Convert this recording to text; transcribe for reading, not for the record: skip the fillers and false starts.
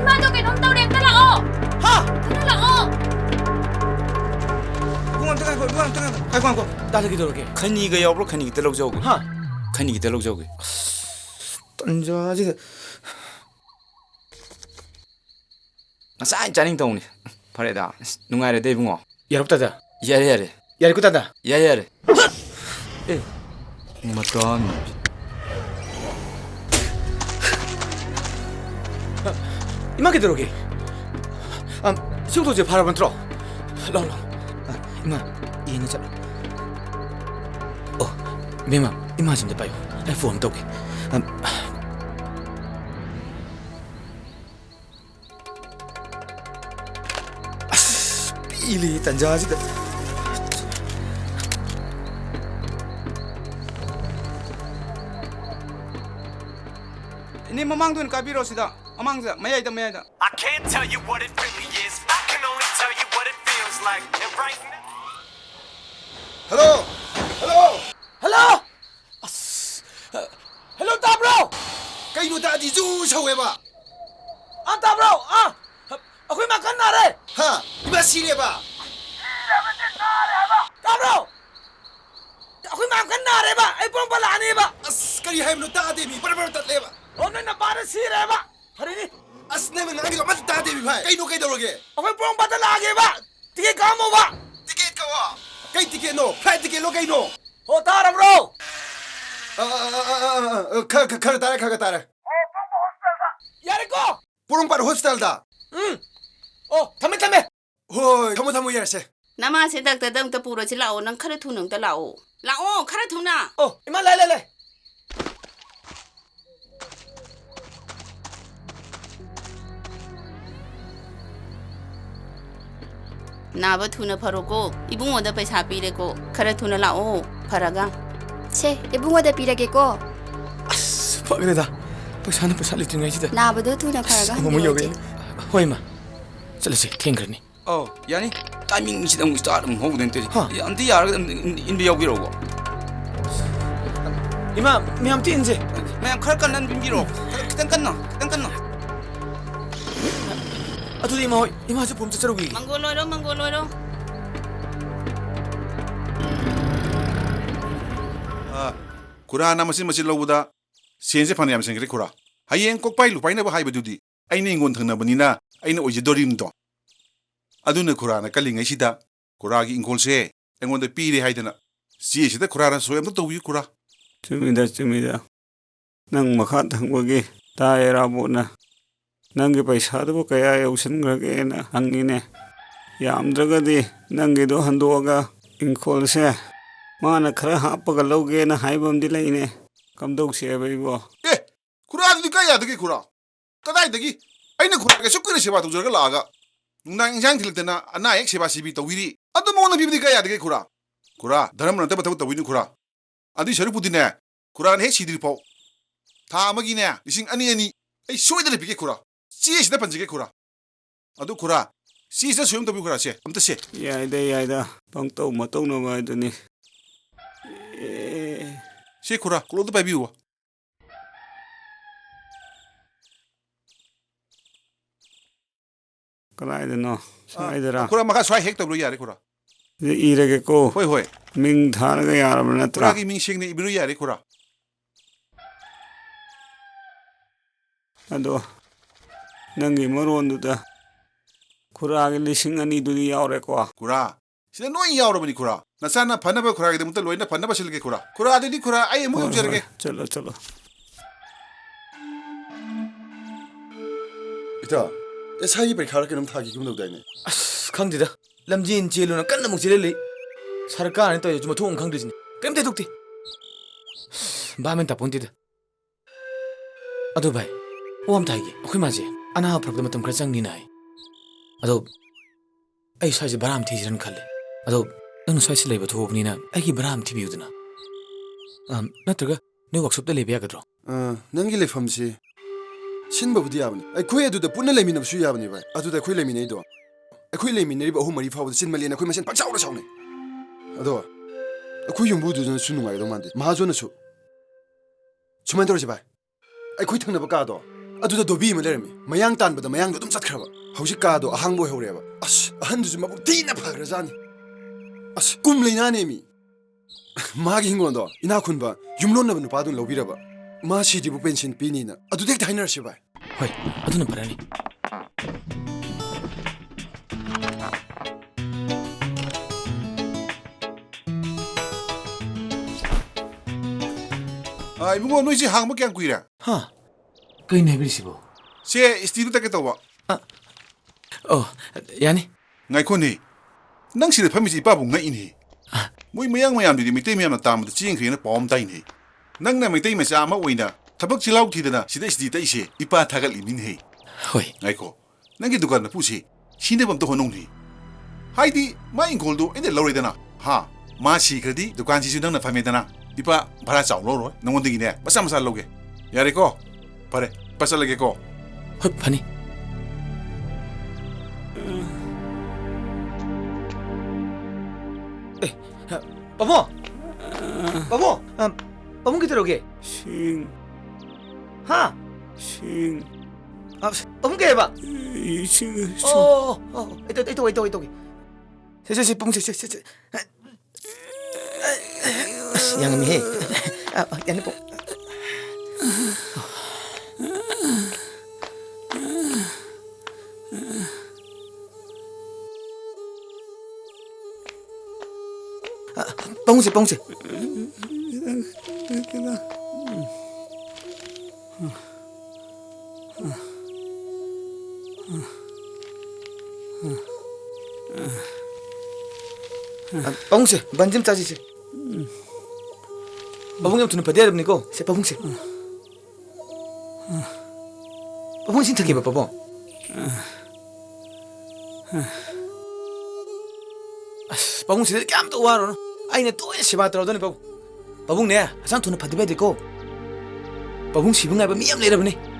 이마도 그놈 떠오래 따라오. 하! 따라오. 누구한테 가고 따르기 들어게. khaniga yawbro khaniga telok jawge 하! khaniga telok jawge 던져지. ngasai chaning tawni phare da nungaire de bungo 야롭다다. yare 야리꾸다다. yare 에. maton 이마게 들어게. 시우도제 바라본 들어. 랄라. 이마 이니 자. 메마 이마 좀 대봐요. 폰 도게. 삐리 단자지다. ini mamang tun kabiro sida amang sa mayai da I can't tell you what it really is. I can only tell you what it feels like. And right now. 헬로. 헬로 따브로. Kaino ta di zu sawe ba? 따브로. 아코이 마칸 나래. Ha, iba sire ba? 따브로. 아코이 마칸 나래 봐. 아이 뽕 발라 안 해 봐. As kari hay no ta de mi bar tat le ba. 오늘 나 바르 시래 봐. 하리니. As ne man ngi mat ta de mi bhai. Kaino kai doroge? 아코이 뽕 받아 나게 봐. 되게 까모 봐. Ticket ka wa. Kai ticket no, flight ticket lo kaino. 따라 브로. Kar tara. 야리코. Purong par hostel da. 담에. Hoi, thamo yarse. 나마 세닥 다담 또 부러지 라오 난 카레 투능 따라오. 라오 카레 투나. 이마 라이라이. 나버 투나 바로고 이붕어다 पैसा 비레고 카레 투나 라오 파라가. 체 이붕어다 비라게고 파그레다. पैसा는 पैसा 리팅이지다. 나보다 투나 파라가 뭐 여기. 호이마. 잘라지 탱그니. oh yani timing sidang start ho den te Ha. anti yar in the yawgiro go 이마 미암 띠인지. mayam khar kan nan bimbiro kitan kanna 아두디 이마 저 봄자 저러기. 망골로로. Kura na masin lawuda sense phane yam sengre kura hayeng kokpai lupai na ba hai badudi aina ingon thangna banina aina oje dorim do aduna kura na kalinga sida kura gi ingol se engon de pire haidana si sida kura na soyam to wi kura ꯆꯨꯝꯃꯤꯗ ꯅꯪ ꯃꯈꯥ ꯊꯪꯕꯒꯤ ꯇꯥꯏꯔꯥꯕꯣꯠꯅ ꯅꯪꯒꯤ ꯄꯩꯁꯥꯗꯨꯕꯨ ꯀꯌꯥ ꯌꯧꯁꯟꯈ꯭ꯔꯒꯦꯅ ꯍꯪꯉꯤꯅꯦ ꯌꯥꯝꯗ꯭ꯔꯒꯗꯤ ꯅꯪꯒꯤꯗꯣ ꯍꯟꯗꯣꯛꯑꯒ ꯏꯪꯈꯣꯜꯁꯦ 마나 khara happaga lawge na haibam di laine kamdog se baibo kura du ka ya de kura kadai de aina kura ke sukure seba tu jorga laga nang injang thiltena ana ek seba sibi to wiri adu mo na bibdi ka ya de kura dharam na ta bataw tawini kura adi sharu pudine kura ne sidri pau tha amagi ne lising ani ai soidale bige kura si sida panjige kura adu kura si sa suyum tabi kura se amta se yaida pangtaw mataw na ba duni se kura kulo baby wa kalaidano saidara kura maka swai hek tablo yare kura irege ko hoi ming tharaga yarabna kura natra gi ming sing ne ibiru yare kura ado nangi moronduda kuragi lising ani dudi yaure ko kura sida noi yauro bani kura nasana phanaba kura gi demta loina phanaba silge kura adi kura ai mu jerge chalo ita sai ber khara kenam thagi kum dau daine 강디다 람진 제로나 깐나 목질래 사르카 안에 또 요즘 통 강디지 깜대 독디 마멘 다 본디다 아도 바이 오암 타이기 오케이 맞지 아나 프로그램 좀 그랬장 니나이 아도 아이 사이즈 바람 티지는 칼레 아도 넌 사이즈 레이버 도브니나 아기 바람 티비우드나 나트가 네 워크숍 때 레비야거든 nangi le famsi 신바 부디 야브니 아이 코에도도 뿐나 레미나 수 야브니 바 아도다 코에 레미네도 아코이 레미네리 바 호마리 파우도 신말리나 코이 마신 박자오로 사오네 아도 아코이 용부도 수능아이도 만데 마존나 수 주만 들어지 바 아이 코이 탕나 바까도 ꯑꯗꯨꯗ ꯗꯣꯕꯤ ꯑꯃ ꯂꯩꯔꯝꯃꯤ ꯃꯌꯥꯡ ꯇꯥꯟꯕꯗ ꯃꯌꯥꯡꯗꯣ ꯑꯗꯨꯝ ꯆꯠꯈ꯭ꯔꯕ ꯍꯧꯖꯤꯛ ꯀꯥꯗꯣ ꯑꯍꯥꯡꯕ ꯑꯣꯏꯍꯧꯔꯦꯕ ꯑꯁ ꯑꯍꯟꯗꯨꯁꯨ ꯃꯕꯨꯛ ꯊꯤꯅ ꯐꯈ꯭ꯔꯖꯥꯠꯅꯤ ꯑꯁ ꯀꯨꯝ ꯂꯩꯅꯥꯅꯦꯃꯤ ꯃꯥꯒꯤ ꯍꯤꯡꯒꯣꯜꯗꯣ ꯏꯅꯥꯛ ꯈꯨꯟꯕ ꯌꯨꯝꯂꯣꯟꯅꯕ ꯅꯨꯄꯥꯗꯨꯅ ꯂꯧꯕꯤꯔꯕ ꯃꯥ ꯁꯤꯗꯤꯕꯨ ꯄꯦꯟꯁꯤꯟ ꯄꯤꯅꯤꯅ ꯑꯗꯨꯗ ꯍꯦꯛꯇ ꯍꯥꯏꯅꯔꯁꯤ ꯚꯥꯏ ꯍꯣꯏ ꯑꯗꯨꯅ ꯐꯔꯅꯤ 이bungo 너희 집 항목 그냥 구이라. 하 그인 해비시보 제 스티브 딱게 떠봐. 야니 나이코니. 낭 시대 파미지 이빠보 나이니. 뭐이 모양 모양들이 밑에 미안한 다음부터 지인 그이는 봄다이니. 낭나 밑에 미자 아마 오이나. 타박 지라우 기드나 시대 시대 이시 이빠 타갈 리민해. 호이 나이코. 낭기 두간나 부시. 신대범도 호농니. 하이디 마인 골도 이제 러리되나. 하. 마시 그디 두간 지수당나 파메다나. 이빠 바라 짜오로로 농원등이네 마사마사 로게 야리코 바래 빠살레게코 호이 파니 바보 바보 바보 기다려게 싱, 하 싱, 바보 게 해봐 이싱, 이따 세세세 뽕세 양미 해 양미 뽕 뽕세 뽕세 만짐 짜지지 바봉이 두는 받아야 됩니까? 세 바봉세 바봉 신탁해 봐 바봉 바봉 세대 깜도 와로 아이네 또 시바 들어더니 바봉 내 하상 두는 받아야 되고 바봉 시봉 알바 미양 내려보네